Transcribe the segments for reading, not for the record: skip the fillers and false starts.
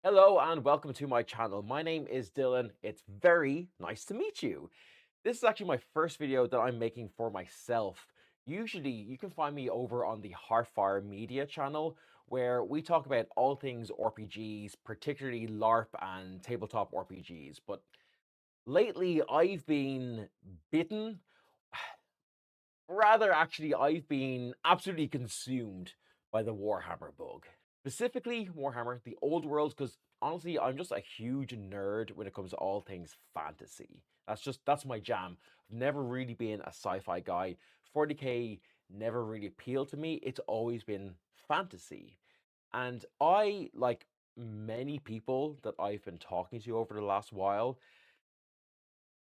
Hello and welcome to my channel. My name is Dylan. It's very nice to meet you. This is actually my first video that I'm making for myself. Usually you can find me over on the Heartfire Media channel where we talk about all things RPGs, particularly LARP and tabletop RPGs. But lately I've been bitten. Rather, actually, I've been absolutely consumed by the Warhammer bug. Specifically, Warhammer, the old world, because honestly, I'm just a huge nerd when it comes to all things fantasy. That's my jam. I've never really been a sci-fi guy. 40k never really appealed to me. It's always been fantasy. And I, like many people that I've been talking to over the last while,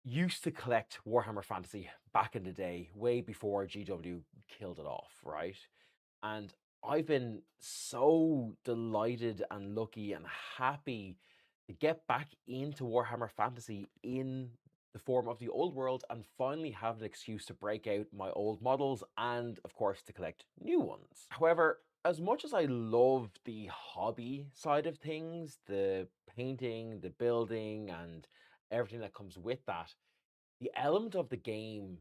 used to collect Warhammer Fantasy back in the day, way before GW killed it off, right? And I've been so delighted and lucky and happy to get back into Warhammer Fantasy in the form of the old world and finally have an excuse to break out my old models and, of course, to collect new ones. However, as much as I love the hobby side of things, the painting, the building, and everything that comes with that, the element of the game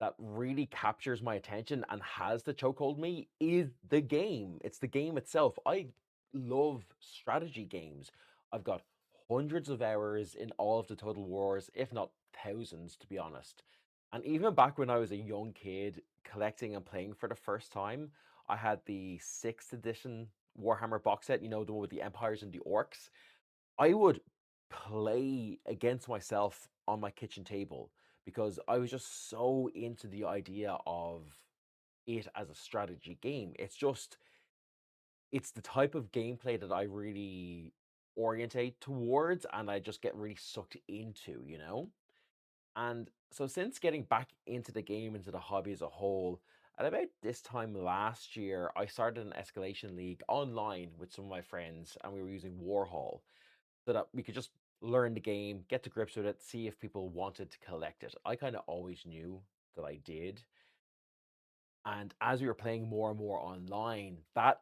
that really captures my attention and has the chokehold me is the game. It's the game itself. I love strategy games. I've got hundreds of hours in all of the Total Wars, if not thousands, to be honest. And even back when I was a young kid collecting and playing for the first time, I had the 6th edition Warhammer box set, the one with the Empires and the Orcs. I would play against myself on my kitchen table because I was just so into the idea of it as a strategy game. It's the type of gameplay that I really orientate towards and I just get really sucked into. And so since getting back into the game, into the hobby as a whole, at about this time last year, I started an escalation league online with some of my friends and we were using Warhol so that we could just learn the game, get to grips with it, see if people wanted to collect it. I kind of always knew that I did. And as we were playing more and more online, that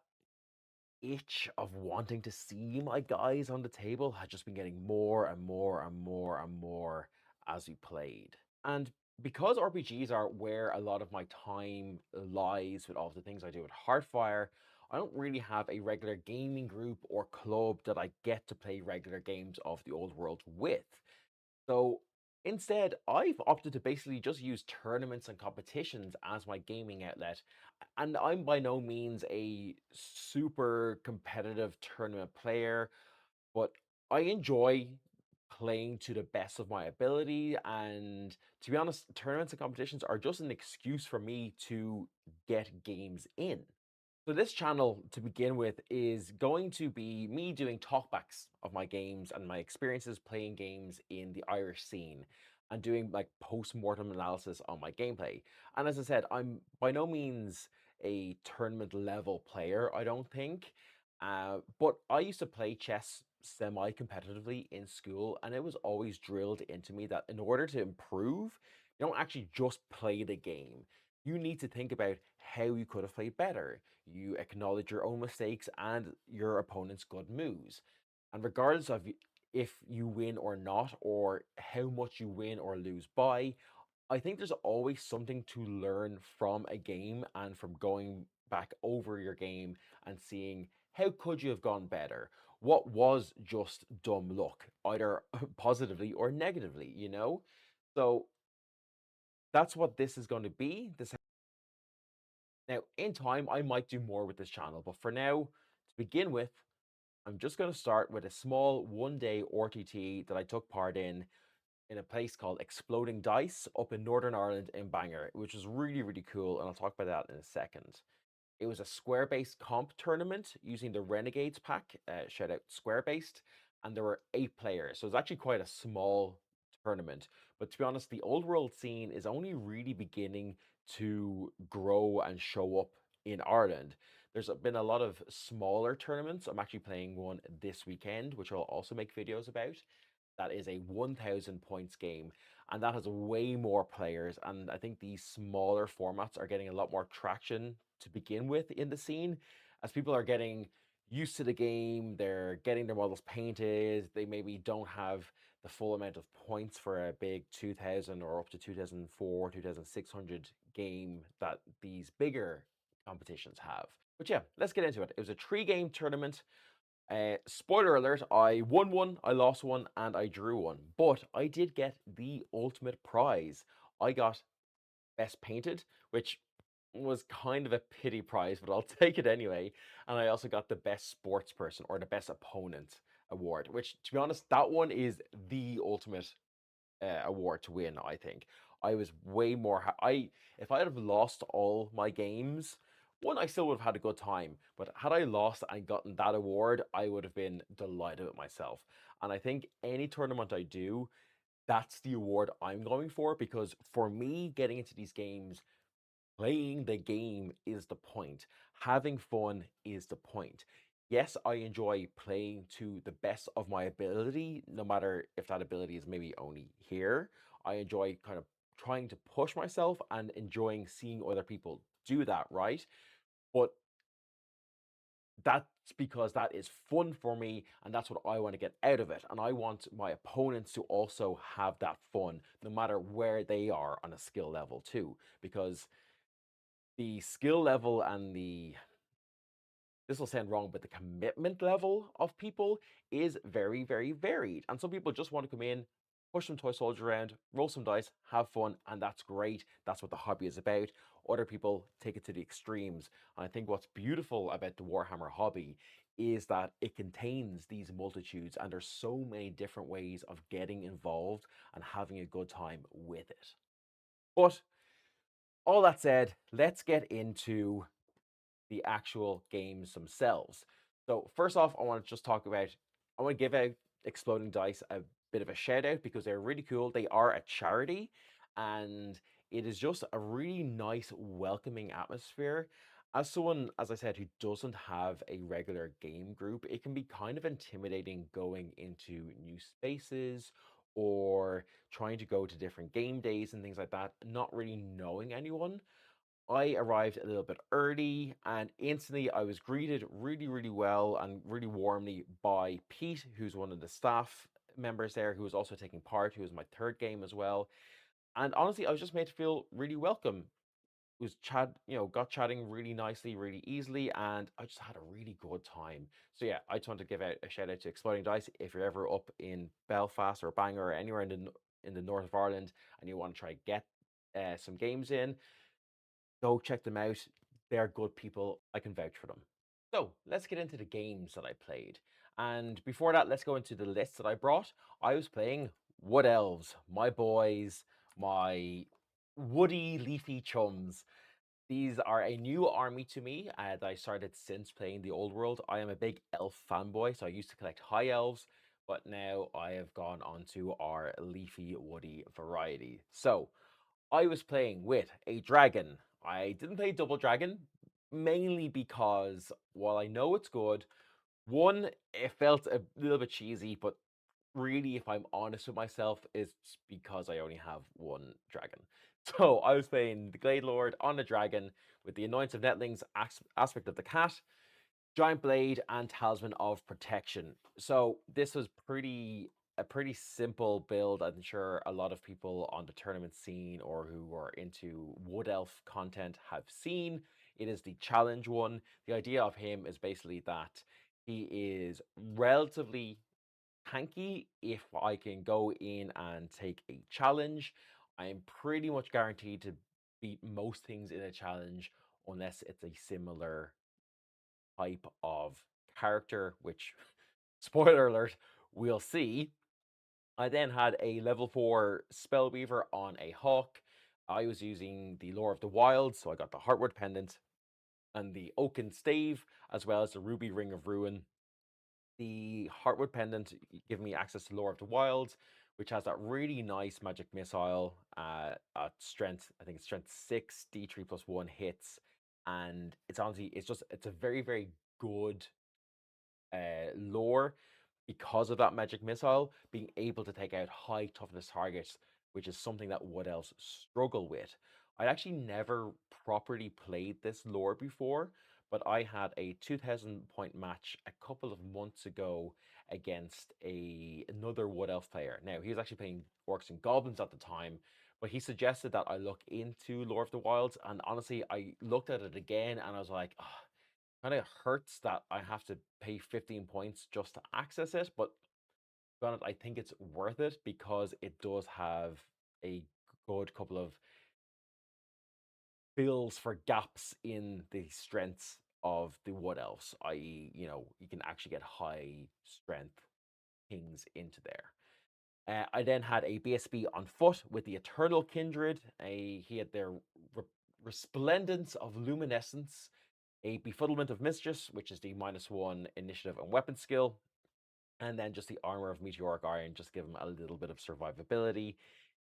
itch of wanting to see my guys on the table had just been getting more and more and more and more as we played. And because RPGs are where a lot of my time lies with all the things I do at Heartfire, I don't really have a regular gaming group or club that I get to play regular games of the old world with. So instead, I've opted to basically just use tournaments and competitions as my gaming outlet. And I'm by no means a super competitive tournament player, but I enjoy playing to the best of my ability. And to be honest, tournaments and competitions are just an excuse for me to get games in. So this channel, to begin with, is going to be me doing talkbacks of my games and my experiences playing games in the Irish scene and doing like post-mortem analysis on my gameplay. And as I said, I'm by no means a tournament level player, I don't think. But I used to play chess semi-competitively in school, and it was always drilled into me that in order to improve, you don't actually just play the game. You need to think about how you could have played better. You acknowledge your own mistakes and your opponent's good moves. And regardless of if you win or not, or how much you win or lose by, I think there's always something to learn from a game and from going back over your game and seeing how could you have gone better? What was just dumb luck, either positively or negatively? So that's what this is going to be. This Now, in time, I might do more with this channel, but for now, to begin with, I'm just going to start with a small one-day RTT that I took part in a place called Exploding Dice up in Northern Ireland in Bangor, which was really, really cool, and I'll talk about that in a second. It was a square-based comp tournament using the Renegades pack, shout out square-based, and there were 8 players, so it's actually quite a small tournament. But to be honest, the old world scene is only really beginning to grow and show up in Ireland. There's been a lot of smaller tournaments. I'm actually playing one this weekend, which I'll also make videos about. That is a 1,000 points game, and that has way more players. And I think these smaller formats are getting a lot more traction to begin with in the scene, as people are getting used to the game, they're getting their models painted, they maybe don't have the full amount of points for a big 2000 or up to 2004, 2600 game that these bigger competitions have. But yeah, let's get into it. It was a 3 game tournament. Spoiler alert, I won one, I lost one, and I drew one. But I did get the ultimate prize. I got best painted, which was kind of a pity prize, but I'll take it anyway. And I also got the best sports person or the best opponent award, which, to be honest, that one is the ultimate award to win. I think I was way more. I if I had have lost all my games, one, I still would have had a good time. But had I lost and gotten that award, I would have been delighted with myself. And I think any tournament I do, that's the award I'm going for, because for me, getting into these games, playing the game is the point. Having fun is the point. Yes, I enjoy playing to the best of my ability, no matter if that ability is maybe only here. I enjoy kind of trying to push myself and enjoying seeing other people do that, right? But that's because that is fun for me and that's what I want to get out of it. And I want my opponents to also have that fun, no matter where they are on a skill level, too. Because the skill level and this will sound wrong, but the commitment level of people is very, very varied. And some people just want to come in, push some toy soldiers around, roll some dice, have fun, and that's great. That's what the hobby is about. Other people take it to the extremes. And I think what's beautiful about the Warhammer hobby is that it contains these multitudes, and there's so many different ways of getting involved and having a good time with it. But all that said, let's get into the actual games themselves. So first off, I want to just talk about, I want to give out Exploding Dice a bit of a shout out because they're really cool. They are a charity and it is just a really nice, welcoming atmosphere. As someone, as I said, who doesn't have a regular game group, it can be kind of intimidating going into new spaces or trying to go to different game days and things like that, not really knowing anyone. I arrived a little bit early and instantly I was greeted really, really well and really warmly by Pete, who's one of the staff members there, who was also taking part, who was my third game as well. And honestly, I was just made to feel really welcome. It was got chatting really nicely, really easily, and I just had a really good time. So yeah, I just want to give out a shout out to Exploding Dice. If you're ever up in Belfast or Bangor or anywhere in the north of Ireland and you want to try get some games in, go check them out. They're good people. I can vouch for them. So let's get into the games that I played. And before that, let's go into the list that I brought. I was playing Wood Elves, my boys, my woody, leafy chums. These are a new army to me that I started since playing the old world. I am a big elf fanboy, so I used to collect high elves, but now I have gone on to our leafy, woody variety. So I was playing with a dragon. I didn't play double dragon, mainly because while I know it's good, one, it felt a little bit cheesy, but really, if I'm honest with myself, it's because I only have one dragon. So I was playing the Glade Lord on the dragon with the Annoyance of Netlings aspect of the cat, Giant Blade, and Talisman of Protection. So this was a pretty simple build. I'm sure a lot of people on the tournament scene or who are into Wood Elf content have seen. It is the challenge one. The idea of him is basically that he is relatively tanky. If I can go in and take a challenge, I am pretty much guaranteed to beat most things in a challenge unless it's a similar type of character, which, spoiler alert, we'll see. I then had a level 4 Spellweaver on a Hawk. I was using the Lore of the Wild, so I got the Heartwood Pendant and the Oaken Stave, as well as the Ruby Ring of Ruin. The Heartwood Pendant giving me access to Lore of the Wilds, which has that really nice magic missile at strength. I think it's strength 6, D3 plus 1 hits. And it's honestly, it's a very, very good lore because of that magic missile, being able to take out high toughness targets, which is something that Wood Elves struggle with. I actually never properly played this lore before, but I had a 2,000 point match a couple of months ago against another Wood Elf player. Now, he was actually playing Orcs and Goblins at the time, but he suggested that I look into Lord of the Wilds, and honestly, I looked at it again and I was like, oh, kind of hurts that I have to pay 15 points just to access it, but to be honest, I think it's worth it because it does have a good couple of fills for gaps in the strengths of the Wood Elves, i.e., you can actually get high strength kings into there. I then had a BSB on foot with the Eternal Kindred. He had their Resplendence of Luminescence, a Befuddlement of Mischief, which is the -1 initiative and weapon skill, and then just the Armor of Meteoric Iron, just give him a little bit of survivability.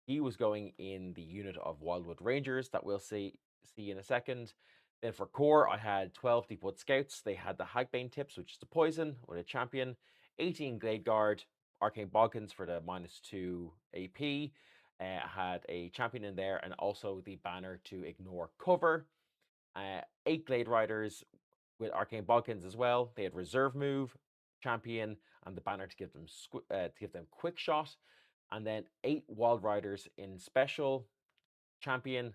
He was going in the unit of Wildwood Rangers that we'll see in a second. Then for core, I had 12 Deepwood Scouts. They had the Hagbane Tips, which is the poison with a champion, 18 Glade Guard, Arcane Bodkins for the -2 AP. I had a champion in there and also the banner to ignore cover. 8 Glade Riders with Arcane Bodkins as well. They had reserve move, champion, and the banner to give them quick shot. And then 8 Wild Riders in special, champion,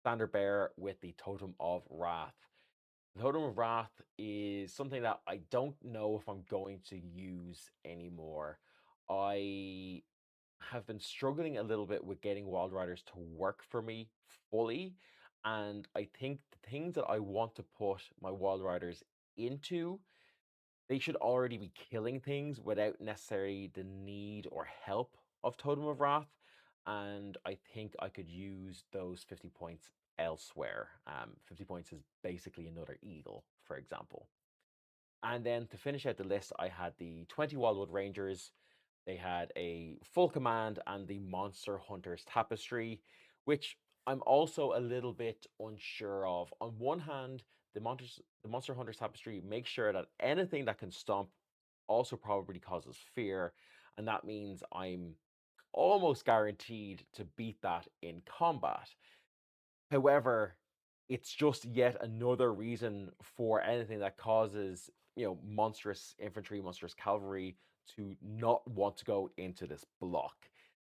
standard bearer with the Totem of Wrath. The Totem of Wrath is something that I don't know if I'm going to use anymore. I have been struggling a little bit with getting Wild Riders to work for me fully. And I think the things that I want to put my Wild Riders into, they should already be killing things without necessarily the need or help of Totem of Wrath. And I think I could use those 50 points elsewhere. 50 points is basically another Eagle, for example. And then to finish out the list, I had the 20 Wildwood Rangers. They had a full command and the Monster Hunters Tapestry, which I'm also a little bit unsure of. On one hand, the Monster Hunters Tapestry makes sure that anything that can stomp also probably causes fear, and that means I'm almost guaranteed to beat that in combat. However, it's just yet another reason for anything that causes, monstrous infantry, monstrous cavalry to not want to go into this block.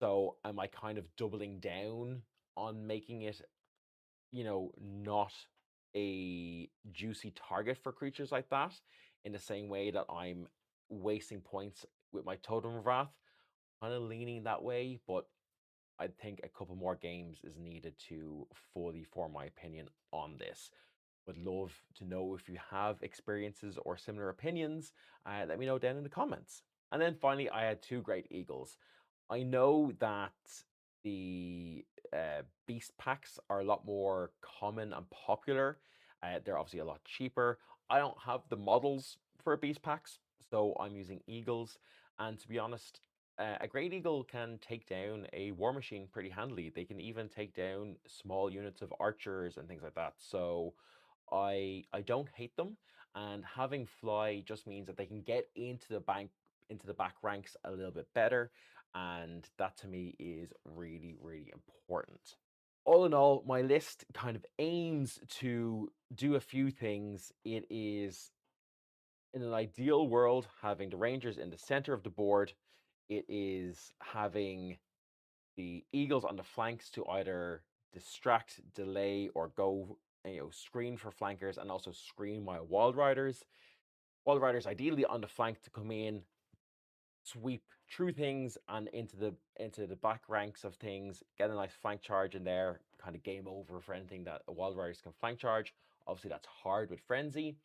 So am I kind of doubling down on making it, not a juicy target for creatures like that in the same way that I'm wasting points with my Totem of Wrath? Kind of leaning that way, but I think a couple more games is needed to fully form my opinion on this. Would love to know if you have experiences or similar opinions. Let me know down in the comments. And then finally, I had 2 Great Eagles. I know that the beast packs are a lot more common and popular. They're obviously a lot cheaper. I don't have the models for beast packs, so I'm using Eagles. And to be honest, a Great Eagle can take down a war machine pretty handily. They can even take down small units of archers and things like that. So I don't hate them, and having fly just means that they can get into the back ranks a little bit better, and that to me is really, really important. All in all, my list kind of aims to do a few things. It is, in an ideal world, having the Rangers in the center of the board. It is having the Eagles on the flanks to either distract, delay, or go, screen for flankers and also screen my Wild Riders. Wild Riders ideally on the flank to come in, sweep through things and into the back ranks of things, get a nice flank charge in there, kind of game over for anything that a Wild Riders can flank charge. Obviously, that's hard with Frenzy.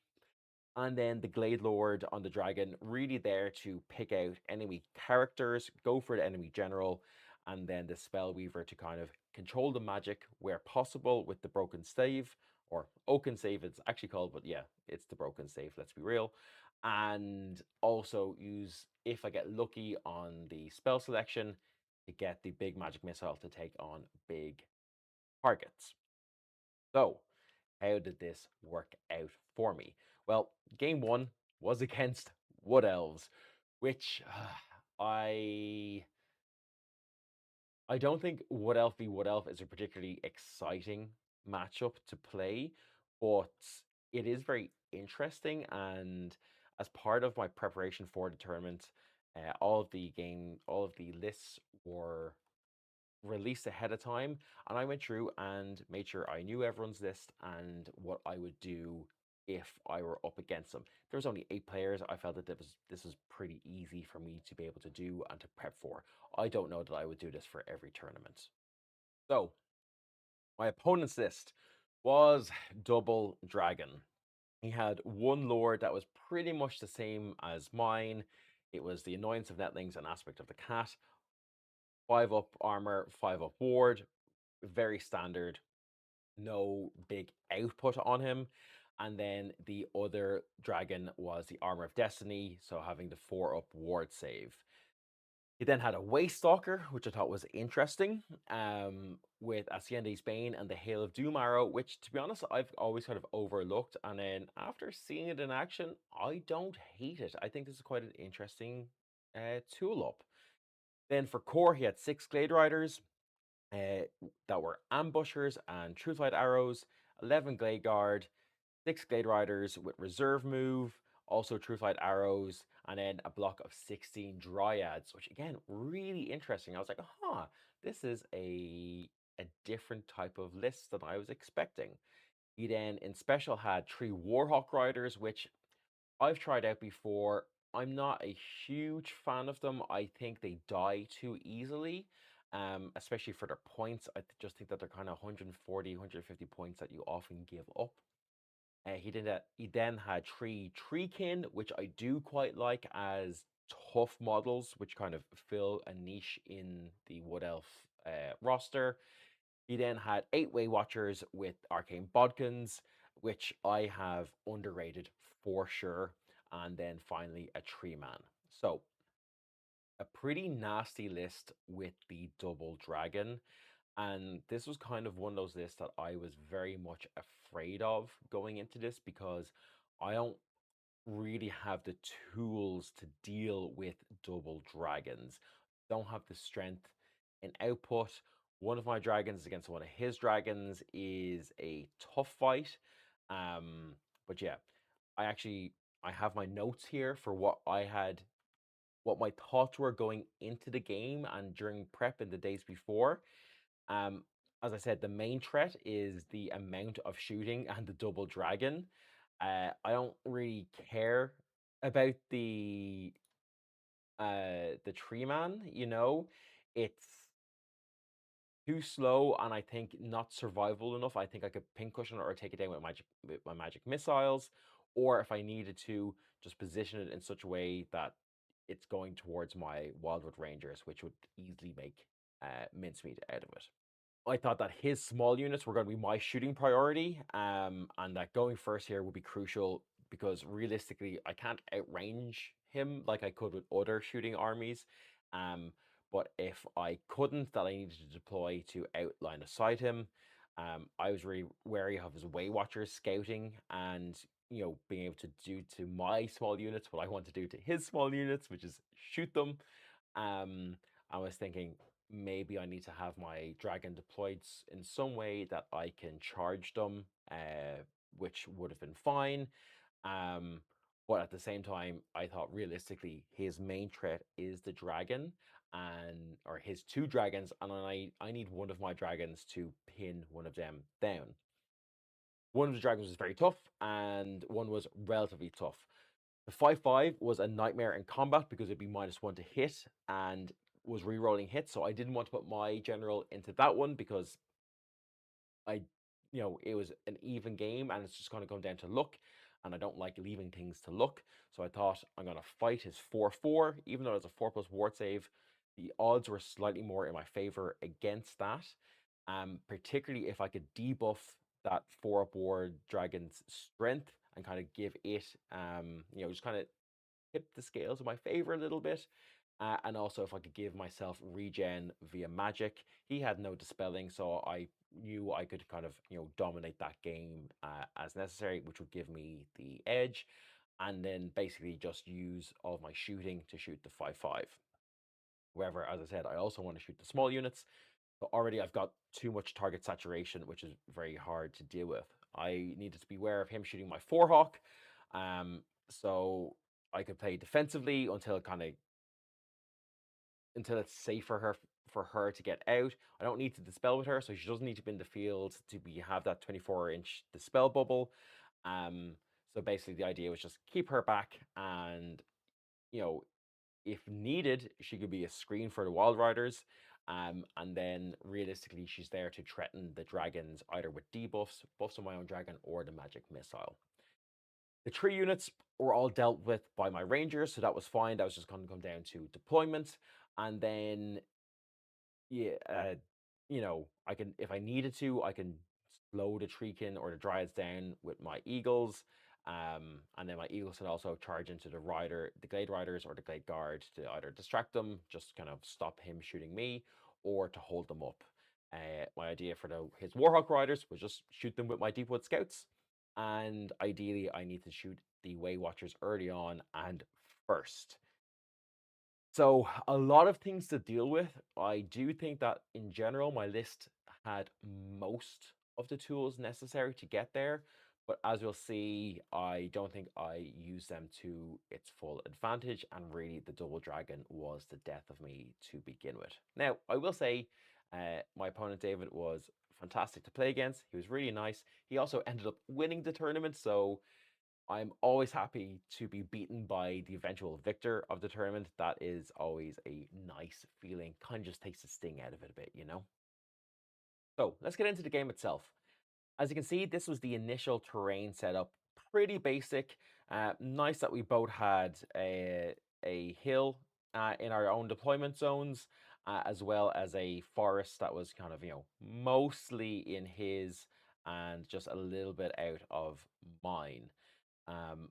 And then the Glade Lord on the Dragon, really there to pick out enemy characters, go for the enemy general, and then the Spellweaver to kind of control the magic where possible with the Broken Stave, or Oaken Stave it's actually called, but yeah, it's the Broken Stave, let's be real. And also use, if I get lucky on the spell selection, to get the big magic missile to take on big targets. So, how did this work out for me? Well, game 1 was against Wood Elves, which I don't think Wood Elf v Wood Elf is a particularly exciting matchup to play, but it is very interesting, and as part of my preparation for the tournament, all of the lists were released ahead of time, and I went through and made sure I knew everyone's list and what I would do if I were up against them. There was only 8 players. I felt that this was pretty easy for me to be able to do and to prep for. I don't know that I would do this for every tournament. So my opponent's list was Double Dragon. He had one lord that was pretty much the same as mine. It was the Annoyance of Netlings and Aspect of the Cat. 5-up armor, 5-up ward, very standard, no big output on him. And then the other dragon was the Armor of Destiny, so having the 4-up ward save. He then had a Waste Stalker, which I thought was interesting, with Ascende's Bane and the Hail of Doom Arrow, which, to be honest, I've always kind of overlooked. And then after seeing it in action, I don't hate it. I think this is quite an interesting tool up. Then for core, he had 6 Glade Riders that were Ambushers and Truthlight Arrows, 11 Glade Guard, 6 Glade Riders with Reserve Move, also Truthlight Arrows, and then a block of 16 Dryads, which again, really interesting. I was like, this is a different type of list than I was expecting. He then in special had 3 Warhawk Riders, which I've tried out before. I'm not a huge fan of them. I think they die too easily, especially for their points. Just think that they're kind of 140, 150 points that you often give up. He then had 3 Treekin, which I do quite like as tough models, which kind of fill a niche in the Wood Elf roster. He then had 8 Way Watchers with Arcane Bodkins, which I have underrated for sure. And then finally a Tree Man. So a pretty nasty list with the Double Dragon. And this was kind of one of those lists that I was very much afraid of going into this because I don't really have the tools to deal with double dragons. Don't have the strength in output. One of my dragons against one of his dragons is a tough fight. But yeah, I have my notes here for what my thoughts were going into the game and during prep in the days before. Um, as I said, the main threat is the amount of shooting and the double dragon. I don't really care about the tree man, it's too slow and I think not survivable enough. I think I could pin cushion it or take it down with my magic missiles, or if I needed to, just position it in such a way that it's going towards my Wildwood Rangers, which would easily make mincemeat out of it. I thought that his small units were going to be my shooting priority, and that going first here would be crucial because realistically, I can't outrange him like I could with other shooting armies. But if I couldn't, that I needed to deploy to outline aside him. I was really wary of his Way Watchers scouting and being able to do to my small units what I want to do to his small units, which is shoot them. I was thinking maybe I need to have my dragon deployed in some way that I can charge them, which would have been fine. Um, but at the same time, I thought realistically his main threat is the dragon or his 2 dragons, and I need one of my dragons to pin one of them down. One of the dragons was very tough, and one was relatively tough. The 5/5 was a nightmare in combat because it'd be -1 to hit and was re-rolling hits. So I didn't want to put my general into that one because I, it was an even game and it's just going to come down to luck. And I don't like leaving things to luck. So I thought I'm going to fight his 4/4, even though it's a 4+ ward save. The odds were slightly more in my favor against that. Particularly if I could debuff that 4-up ward dragon's strength and kind of give it, just kind of tip the scales in my favor a little bit. And also, if I could give myself regen via magic, he had no dispelling, so I knew I could kind of dominate that game as necessary, which would give me the edge, and then basically just use all of my shooting to shoot the 5/5. However, as I said, I also want to shoot the small units. So already I've got too much target saturation, which is very hard to deal with. I needed to be aware of him shooting my Forehawk. So I could play defensively until it's safe for her to get out. I don't need to dispel with her, so she doesn't need to be in the field to have that 24-inch dispel bubble. So basically the idea was just keep her back, and you know, if needed, she could be a screen for the Wild Riders. And then realistically, she's there to threaten the dragons either with debuffs, buffs on my own dragon, or the magic missile. The tree units were all dealt with by my rangers, so that was fine. That was just going to come down to deployment. And then, yeah, I can, if I needed to, I can slow the treekin or the dryads down with my eagles. And then my eagles can also charge into the glade riders or the glade guard to either distract them, just kind of stop him shooting me, or to hold them up. My idea for his Warhawk riders was just shoot them with my Deepwood scouts, and ideally I need to shoot the Way Watchers early on and first. So a lot of things to deal with. I do think that in general, my list had most of the tools necessary to get there. But as you'll see, I don't think I used them to its full advantage. And really, the double dragon was the death of me to begin with. Now, I will say my opponent, David, was fantastic to play against. He was really nice. He also ended up winning the tournament. So I'm always happy to be beaten by the eventual victor of the tournament. That is always a nice feeling. Kind of just takes the sting out of it a bit, you know? So let's get into the game itself. As you can see, this was the initial terrain setup. Pretty basic. Nice that we both had a hill in our own deployment zones, as well as a forest that was kind of, mostly in his and just a little bit out of mine. Um,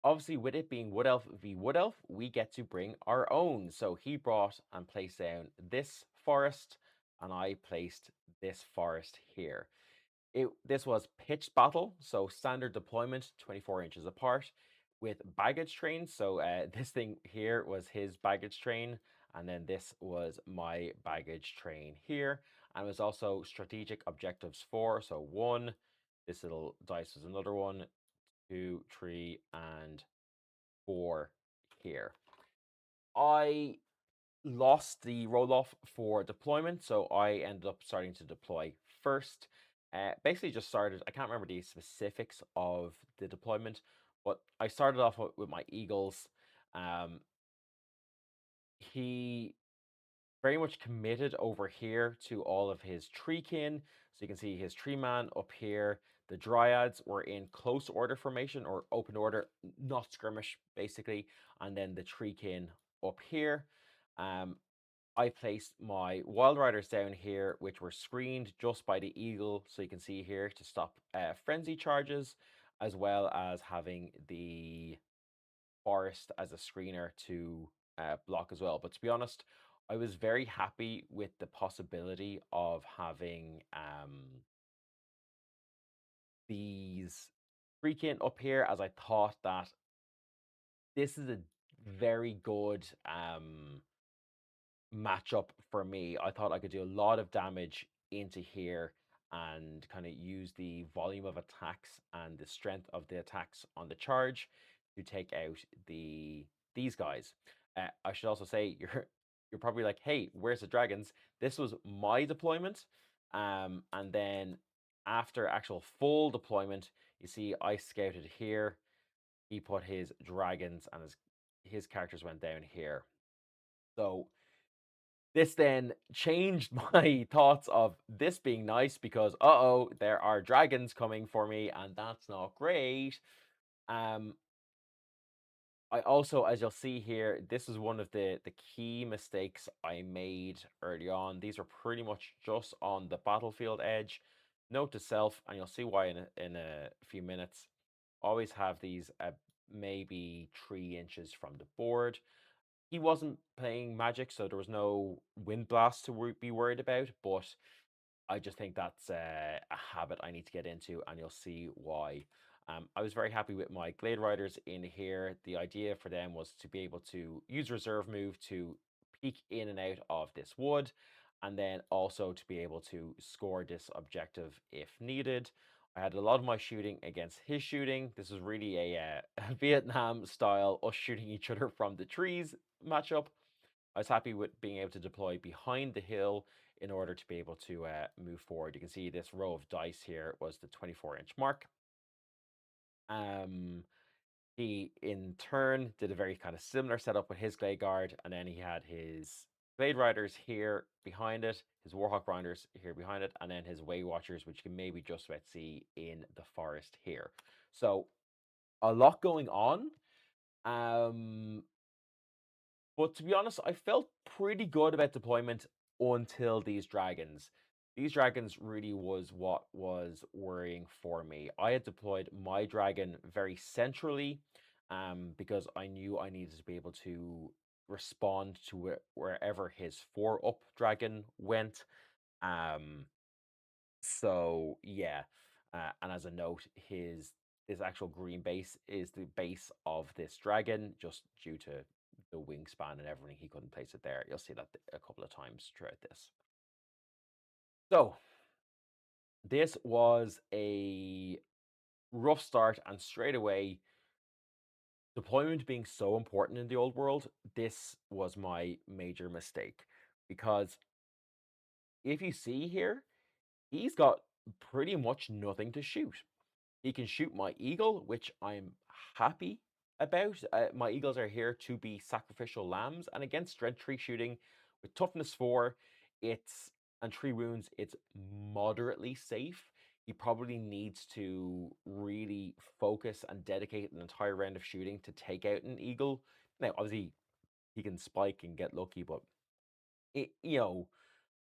Obviously, with it being Wood Elf v Wood Elf, we get to bring our own. So he brought and placed down this forest, and I placed this forest here. This was pitched battle, so standard deployment, 24 inches apart, with baggage trains. So this thing here was his baggage train, and then this was my baggage train here. And it was also strategic objectives 4. So 1, this little dice was another one, 2, 3, and 4 here. I lost the roll off for deployment, so I ended up starting to deploy first. Basically, just started. I can't remember the specifics of the deployment, but I started off with my eagles. He very much committed over here to all of his tree kin. So you can see his tree man up here. The dryads were in close order formation or open order, not skirmish, basically. And then the tree kin up here. I placed my wild riders down here, which were screened just by the eagle. So you can see here to stop frenzy charges, as well as having the forest as a screener to block as well. But to be honest, I was very happy with the possibility of having these freaking up here, as I thought that this is a very good matchup for me. I thought I could do a lot of damage into here and kind of use the volume of attacks and the strength of the attacks on the charge to take out these guys. I should also say you're probably like, hey, where's the dragons? This was my deployment, and then after actual full deployment, you see I scouted here. He put his dragons and his characters went down here. So this then changed my thoughts of this being nice because, uh-oh, there are dragons coming for me, and that's not great. I also, as you'll see here, this is one of the key mistakes I made early on. These are pretty much just on the battlefield edge. Note to self, and you'll see why in a few minutes. Always have these maybe 3 inches from the board. He wasn't playing Magic, so there was no wind blast to be worried about, but I just think that's a habit I need to get into, and you'll see why. I was very happy with my Glade Riders in here. The idea for them was to be able to use reserve move to peek in and out of this wood, and then also to be able to score this objective if needed. I had a lot of my shooting against his shooting. This was really a Vietnam style, us shooting each other from the trees matchup. I was happy with being able to deploy behind the hill in order to be able to move forward. You can see this row of dice here was the 24-inch mark. He, in turn, did a very kind of similar setup with his Glade Guard, and then he had his Glade Riders here behind it, his Warhawk Riders here behind it, and then his Way Watchers, which you can maybe just about see in the forest here. So, a lot going on. But to be honest, I felt pretty good about deployment until these dragons. These dragons really was what was worrying for me. I had deployed my dragon very centrally because I knew I needed to be able to respond to wherever his 4-up dragon went. So yeah, and as a note, his actual green base is the base of this dragon, just due to the wingspan and everything. He couldn't place it there. You'll see that a couple of times throughout this. So this was a rough start, and straight away, deployment being so important in the old world, this was my major mistake. Because if you see here, he's got pretty much nothing to shoot. He can shoot my eagle, which I'm happy about. My eagles are here to be sacrificial lambs, and against strength 3 shooting with toughness 4, it's and 3 wounds, it's moderately safe. He probably needs to really focus and dedicate an entire round of shooting to take out an eagle. Now, obviously, he can spike and get lucky, but it,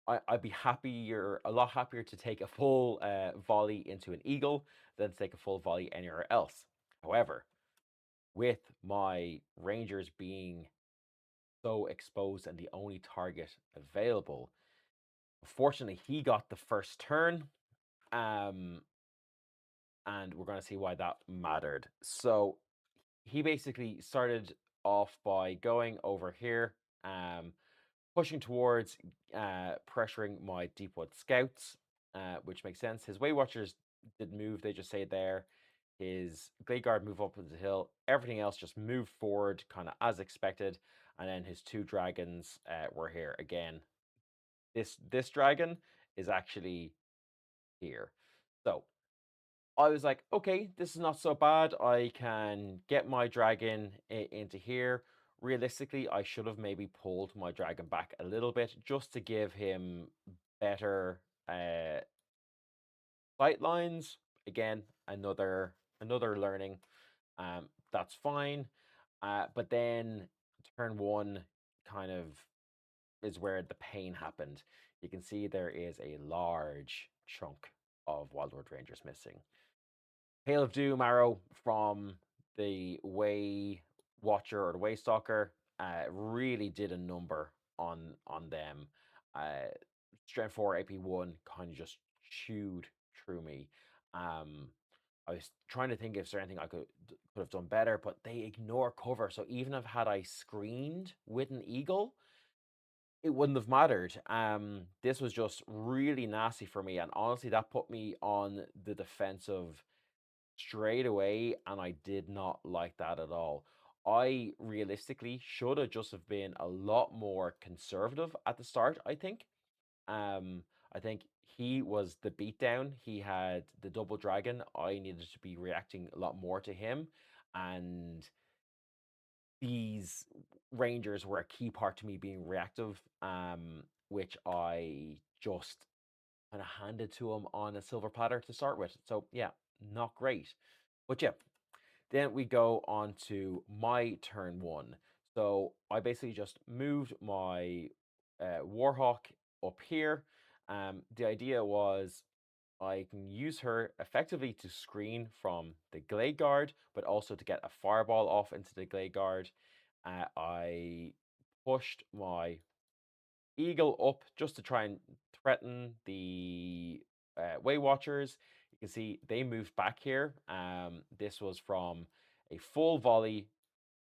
I'd be happier, a lot happier to take a full volley into an eagle than to take a full volley anywhere else. However, with my rangers being so exposed and the only target available, unfortunately, he got the first turn, and we're going to see why that mattered. So he basically started off by going over here, pushing towards pressuring my Deepwood scouts, which makes sense. His Way Watchers did move, they just stayed there. His Glade Guard move up into the hill. Everything else just moved forward, kind of as expected. And then his 2 dragons were here again. This dragon is actually here. So I was like, okay, this is not so bad. I can get my dragon into here. Realistically, I should have maybe pulled my dragon back a little bit just to give him better sight lines. Again, another learning. That's fine. But then turn 1 kind of is where the pain happened. You can see there is a large chunk of Wildwood Rangers missing. Hail of Doom arrow from the Way Watcher or the Way Stalker really did a number on them. Strength 4 AP1 kind of just chewed through me. I was trying to think if there's anything I could have done better, but they ignore cover. So even if had I screened with an eagle, it wouldn't have mattered. This was just really nasty for me, and honestly, that put me on the defensive straight away, and I did not like that at all. I realistically should have just have been a lot more conservative at the start, I think. I think he was the beatdown. He had the double dragon. I needed to be reacting a lot more to him, and these rangers were a key part to me being reactive, which I just kind of handed to him on a silver platter to start with. So yeah, not great. But yeah, then we go on to my turn 1. So I basically just moved my Warhawk up here. The idea was I can use her effectively to screen from the Glade Guard, but also to get a fireball off into the Glade Guard. I pushed my Eagle up just to try and threaten the Way Watchers. You can see they moved back here. This was from a full volley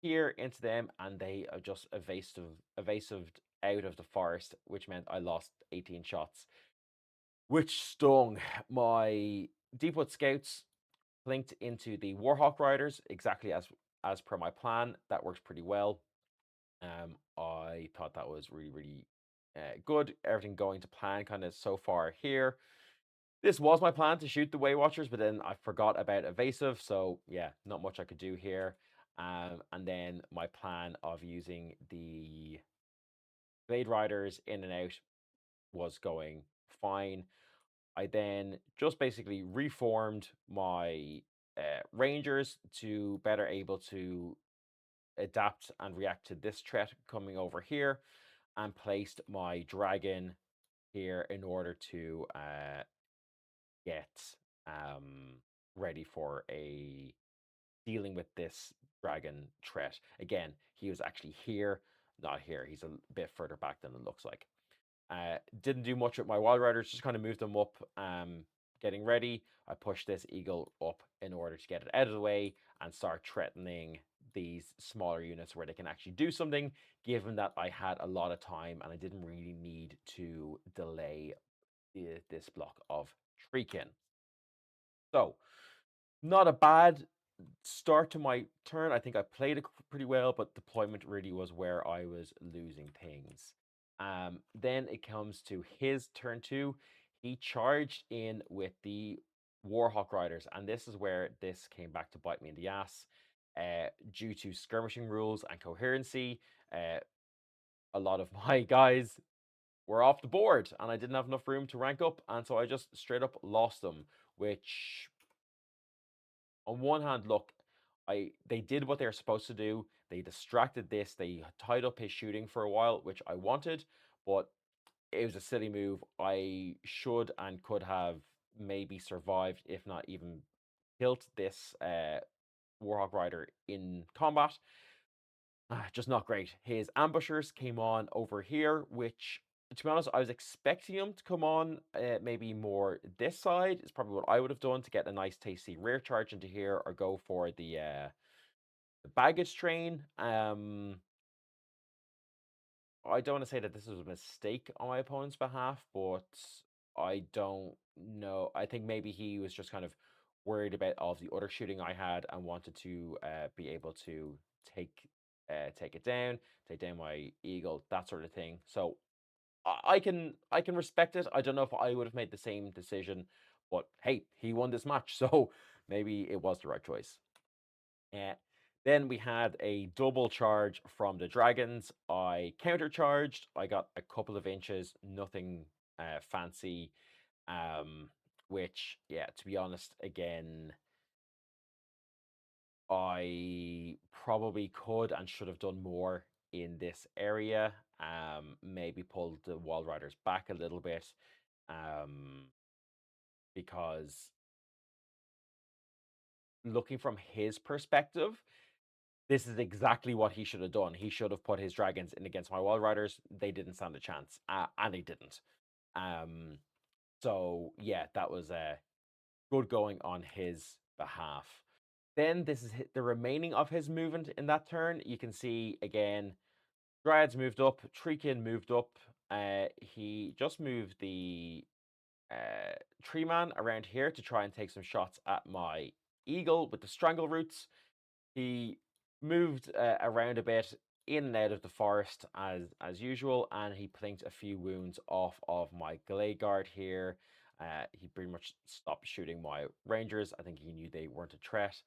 here into them, and they are just evasive out of the forest, which meant I lost 18 shots, which stung. My Deepwood Scouts linked into the Warhawk Riders, exactly as per my plan. That works pretty well. I thought that was really, really good. Everything going to plan kind of so far here. This was my plan to shoot the Way Watchers, but then I forgot about evasive, so yeah, not much I could do here. And then my plan of using the Blade Riders in and out was going fine. I then just basically reformed my Rangers to better able to adapt and react to this threat coming over here, and placed my dragon here in order to get ready for a dealing with this dragon threat. Again, he was actually here, not here. He's a bit further back than it looks like. Didn't do much with my Wild Riders, just kind of moved them up, getting ready. I pushed this eagle up in order to get it out of the way and start threatening these smaller units where they can actually do something, given that I had a lot of time and I didn't really need to delay this block of Treekin. So, not a bad start to my turn. I think I played it pretty well, but deployment really was where I was losing things. Then it comes to his turn two. He charged in with the Warhawk Riders, and this is where this came back to bite me in the ass. Due to skirmishing rules and coherency, a lot of my guys were off the board, and I didn't have enough room to rank up, and so I just straight up lost them, which on one hand, look, they did what they were supposed to do. They distracted this. They tied up his shooting for a while, which I wanted, but it was a silly move. I should and could have maybe survived, if not even killed this Warhawk Rider in combat. Just not great. His ambushers came on over here, which, to be honest, I was expecting him to come on maybe more this side. Is probably what I would have done to get a nice tasty rear charge into here, or go for the baggage train. I don't want to say that this was a mistake on my opponent's behalf, but I don't know. I think maybe he was just kind of worried about all of the other shooting I had and wanted to be able to take take it down, take down my eagle, that sort of thing. So I can respect it. I don't know if I would have made the same decision, but hey, he won this match, so maybe it was the right choice. Uh, then we had a double charge from the dragons. I countercharged. I got a couple of inches, nothing fancy. Which, yeah, to be honest, again, I probably could and should have done more in this area. Maybe pulled the Wild Riders back a little bit. Because looking from his perspective, this is exactly what he should have done. He should have put his dragons in against my Wild Riders. They didn't stand a chance, and they didn't. Um, so yeah, that was good going on his behalf. Then this is the remaining of his movement in that turn. You can see again, Dryads moved up, Treekin moved up. He just moved the Tree Man around here to try and take some shots at my Eagle with the Strangle Roots. He moved around a bit in and out of the forest as usual, and he plinked a few wounds off of my Glade Guard here. He pretty much stopped shooting my Rangers. I think he knew they weren't a threat.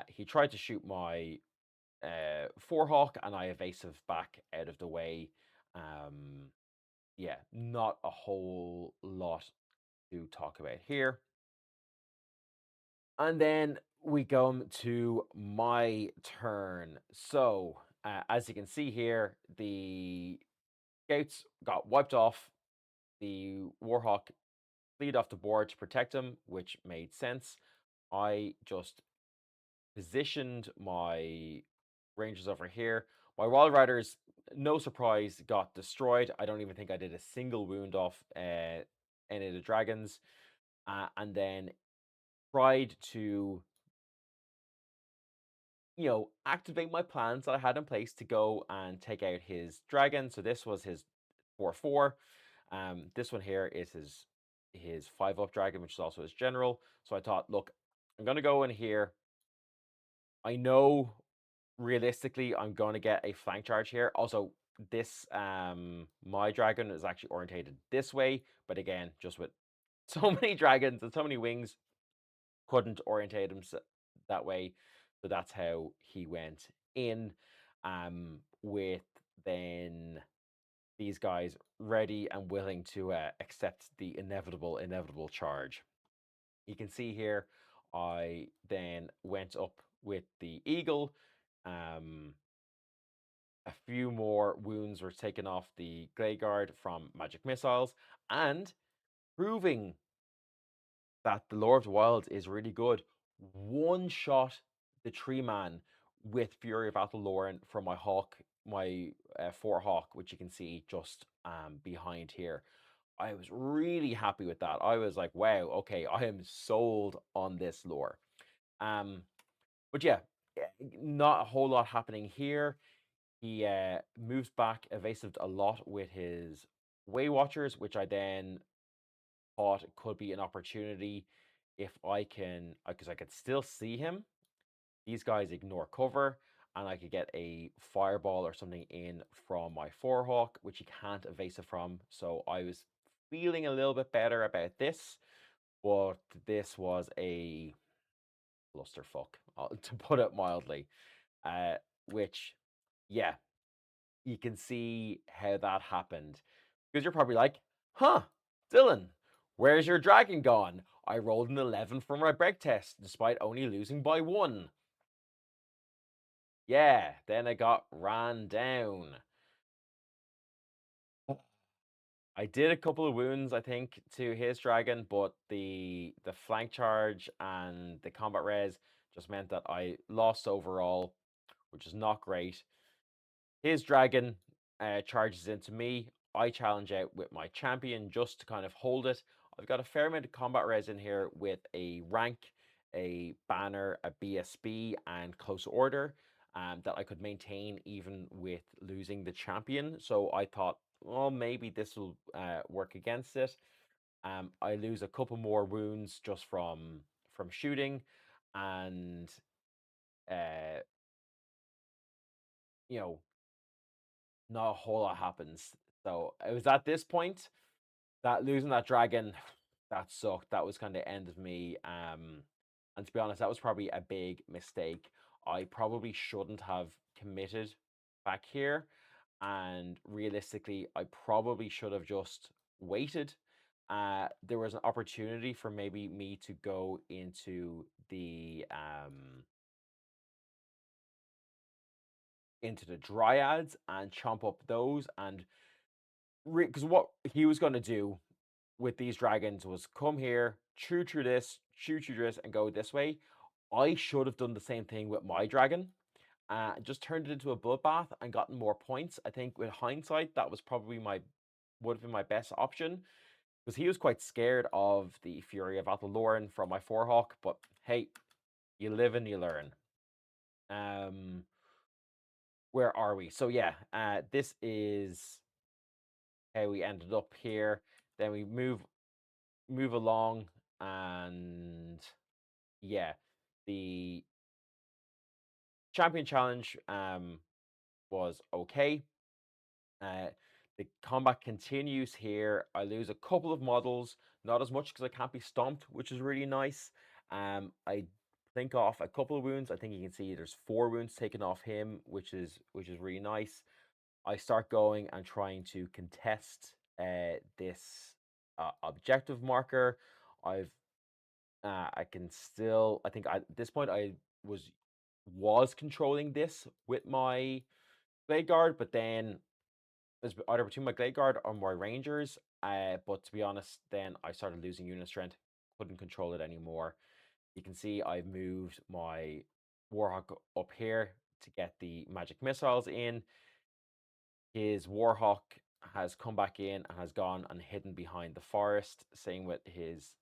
He tried to shoot my Forehawk, and I evasive back out of the way. Yeah, not a whole lot to talk about here. And then we come to my turn. So, as you can see here, the scouts got wiped off. The Warhawk lead off the board to protect him, which made sense. I just positioned my Rangers over here. My Wild Riders, no surprise, got destroyed. I don't even think I did a single wound off any of the dragons. And then tried to, activate my plans that I had in place to go and take out his dragon. So this was his 4/4. This one here is his his 5-up dragon, which is also his general. So I thought, look, I'm going to go in here. I know realistically I'm going to get a flank charge here. Also, this my dragon is actually orientated this way, but again, just with so many dragons and so many wings, couldn't orientate him that way. So that's how he went in, with then these guys ready and willing to accept the inevitable charge. You can see here, I then went up with the eagle. A few more wounds were taken off the Grey Guard from magic missiles, and proving that the Lord of the Wilds is really good. One shot the tree man with Fury of Athalloran from my hawk, my 4 hawk, which you can see just behind here. I was really happy with that. I was like, wow, okay, I am sold on this lore. But yeah, not a whole lot happening here. He moves back, evasive a lot with his Way Watchers, which I then thought could be an opportunity if I can, because I could still see him. These guys ignore cover, and I could get a fireball or something in from my 4-hawk, which he can't evasive from. So I was feeling a little bit better about this, but this was a clusterfuck, to put it mildly. Which, yeah, you can see how that happened. Because you're probably like, huh, Dylan, where's your dragon gone? I rolled an 11 for my break test, despite only losing by 1. Yeah, then I got ran down. I did a couple of wounds, I think, to his dragon, but the flank charge and the combat res just meant that I lost overall, which is not great. His dragon charges into me. I challenge out with my champion just to kind of hold it. I've got a fair amount of combat res in here with a rank, a banner, a BSB, and close order, that I could maintain even with losing the champion. So I thought, well, maybe this will work against it. I lose a couple more wounds just from shooting, and uh, you know, not a whole lot happens. So it was at this point that losing that dragon, that sucked. That was kind of the end of me. And to be honest, that was probably a big mistake. I probably shouldn't have committed back here. And realistically, I probably should have just waited. There was an opportunity for maybe me to go into the dryads and chomp up those, and because what he was going to do with these dragons was come here, chew through this, and go this way. I should have done the same thing with my dragon. Just turned it into a bloodbath and gotten more points. I think with hindsight, that was probably would have been my best option, because he was quite scared of the Fury of Athalloran from my 4-hawk. But hey, you live and you learn. Where are we? So yeah, this is how we ended up here. Then we move along, and yeah, the champion challenge was okay. The combat continues here. I lose a couple of models, not as much because I can't be stomped, which is really nice. I think off a couple of wounds. I think you can see there's 4 wounds taken off him, which is really nice. I start going and trying to contest this objective marker. I can still, I think at this point I was controlling this with my Blade Guard, but then it was either between my Blade Guard or my Rangers. But to be honest, then I started losing unit strength, couldn't control it anymore. You can see I've moved my Warhawk up here to get the magic missiles in. His Warhawk has come back in and has gone and hidden behind the forest. Same with his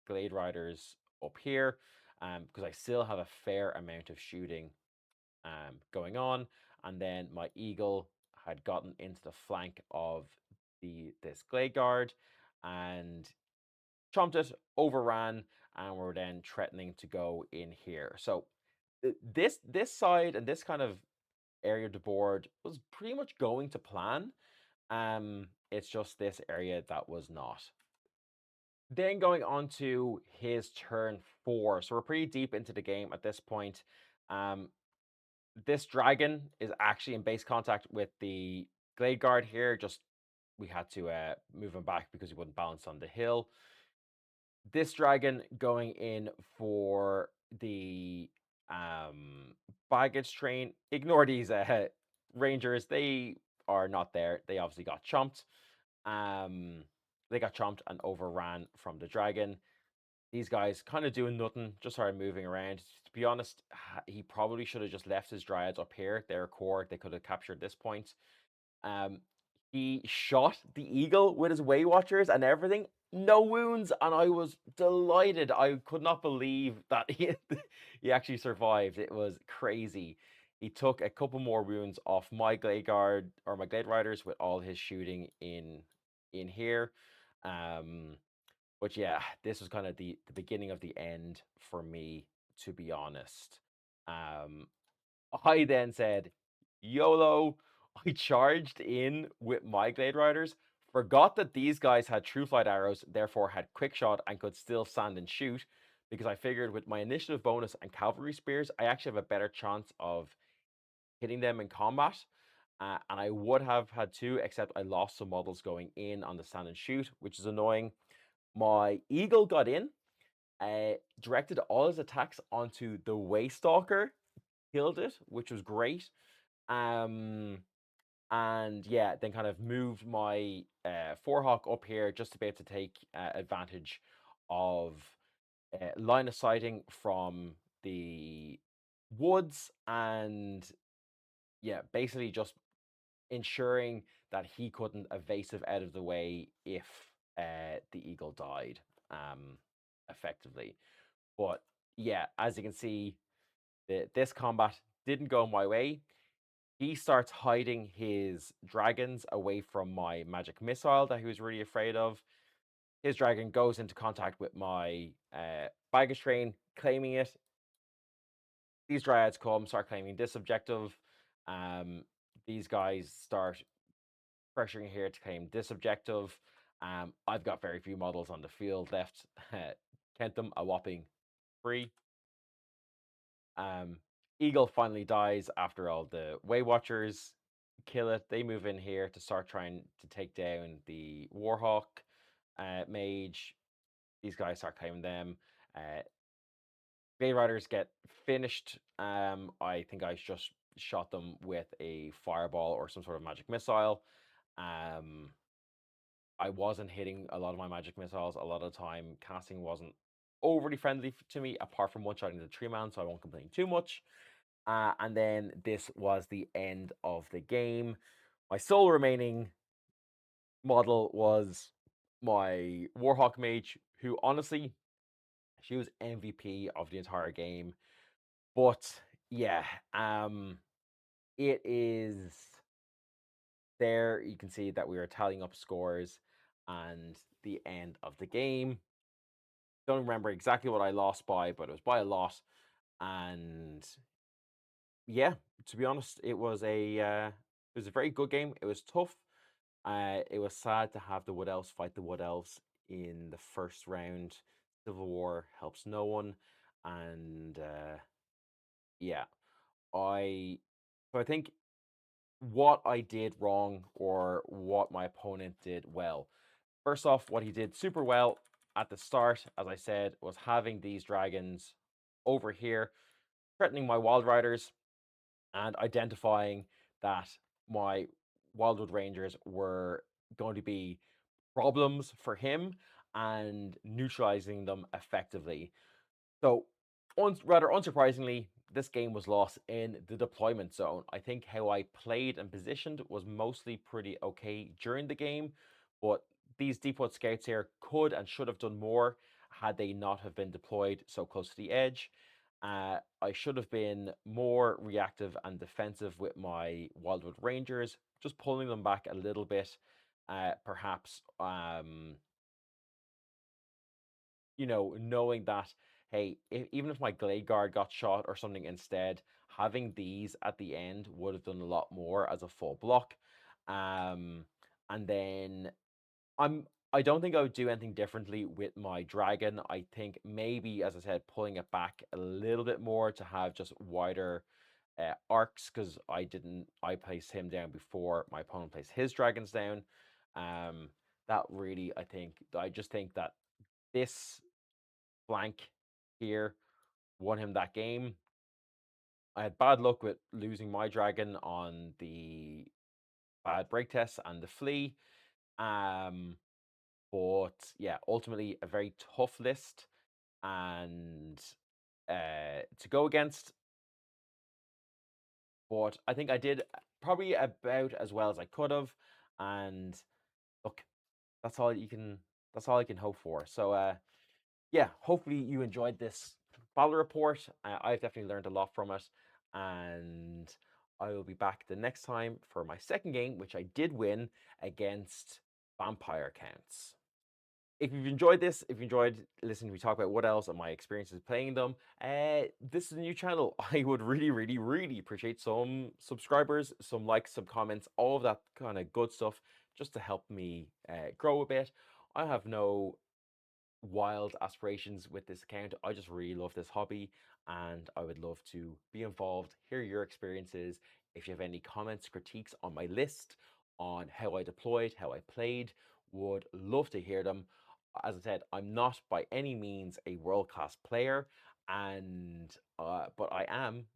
Glade Riders up here, because I still have a fair amount of shooting going on. And then my Eagle had gotten into the flank of this Glade Guard, and chomped it, overran, and we're then threatening to go in here. So this side and this kind of area of the board was pretty much going to plan. It's just this area that was not. Then going on to his turn 4. So we're pretty deep into the game at this point. This dragon is actually in base contact with the Glade Guard here. Just we had to move him back because he wouldn't balance on the hill. This dragon going in for the baggage train. Ignore these rangers. They are not there. They obviously got chomped. They got chomped and overran from the dragon. These guys kind of doing nothing, just started moving around. To be honest, he probably should have just left his dryads up here. They're core. They could have captured this point. Um, he shot the eagle with his Way Watchers and everything. No wounds, and I was delighted. I could not believe that he actually survived. It was crazy. He took a couple more wounds off my Glade Guard or my Glade Riders with all his shooting in here. But yeah, this was kind of the beginning of the end for me, to be honest. I then said, YOLO. I charged in with my Glade Riders, forgot that these guys had True Flight arrows, therefore had Quick Shot and could still stand and shoot, because I figured with my initiative bonus and cavalry spears, I actually have a better chance of hitting them in combat. And I would have had two, except I lost some models going in on the stand and shoot, which is annoying. My eagle got in, directed all his attacks onto the Waystalker, killed it, which was great. And yeah, then kind of moved my Forehawk up here just to be able to take advantage of line of sighting from the woods, and yeah, basically just ensuring that he couldn't evasive out of the way if the eagle died effectively. But yeah, as you can see, this combat didn't go my way. He starts hiding his dragons away from my magic missile that he was really afraid of. His dragon goes into contact with my baggage train, claiming it. These dryads come, start claiming this objective. These guys start pressuring here to claim this objective. I've got very few models on the field left. Count them, a whopping 3. Eagle finally dies after all the Way Watchers kill it. They move in here to start trying to take down the Warhawk mage. These guys start claiming them. Bay Riders get finished. I think I just shot them with a fireball or some sort of magic missile. I wasn't hitting a lot of my magic missiles. A lot of the time, casting wasn't overly friendly to me, apart from one-shotting the tree man, so I won't complain too much. And then this was the end of the game. My sole remaining model was my Warhawk mage, who honestly, she was MVP of the entire game. But yeah, it is there. You can see that we are tallying up scores and the end of the game. Don't remember exactly what I lost by, but it was by a lot. And yeah, to be honest, it was a very good game. It was tough. It was sad to have the Wood Elves fight the Wood Elves in the first round. Civil War helps no one, and yeah, I so I think what I did wrong or what my opponent did well. First off, what he did super well at the start, as I said, was having these dragons over here, threatening my Wild Riders, and identifying that my Wildwood Rangers were going to be problems for him and neutralizing them effectively. So, rather unsurprisingly, this game was lost in the deployment zone. I think how I played and positioned was mostly pretty okay during the game, but these Deepwood Scouts here could and should have done more had they not have been deployed so close to the edge. I should have been more reactive and defensive with my Wildwood Rangers, just pulling them back a little bit, perhaps knowing that, hey, even if my Glade Guard got shot or something instead, having these at the end would have done a lot more as a full block. And then I'm I don't think I would do anything differently with my dragon. I think maybe, as I said, pulling it back a little bit more to have just wider arcs, because I placed him down before my opponent placed his dragons down. That really, I just think that this flank here won him that game. I had bad luck with losing my dragon on the bad break test and the flea. But yeah, ultimately a very tough list and to go against. But I think I did probably about as well as I could have. And look, that's all you can. That's all I can hope for. So yeah, hopefully you enjoyed this battle report. I've definitely learned a lot from it, and I will be back the next time for my second game, which I did win against vampire counts. If you've enjoyed this, if you enjoyed listening to me talk about Wood Elves and my experiences playing them, this is a new channel. I would really, really, really appreciate some subscribers, some likes, some comments, all of that kind of good stuff, just to help me grow a bit. I have no wild aspirations with this account. I just really love this hobby, and I would love to be involved, hear your experiences. If you have any comments, critiques on my list, on how I deployed, how I played, would love to hear them. As I said, I'm not by any means a world-class player, and but I am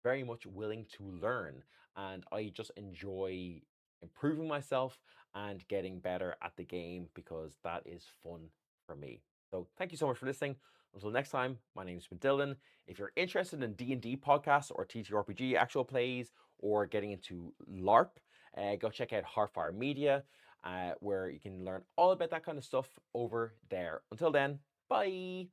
very much willing to learn, and I just enjoy improving myself and getting better at the game, because that is fun for me. So thank you so much for listening. Until next time, my name has been Dylan. If you're interested in D&D podcasts or TTRPG actual plays or getting into LARP, go check out Heartfire Media, where you can learn all about that kind of stuff over there. Until then, bye.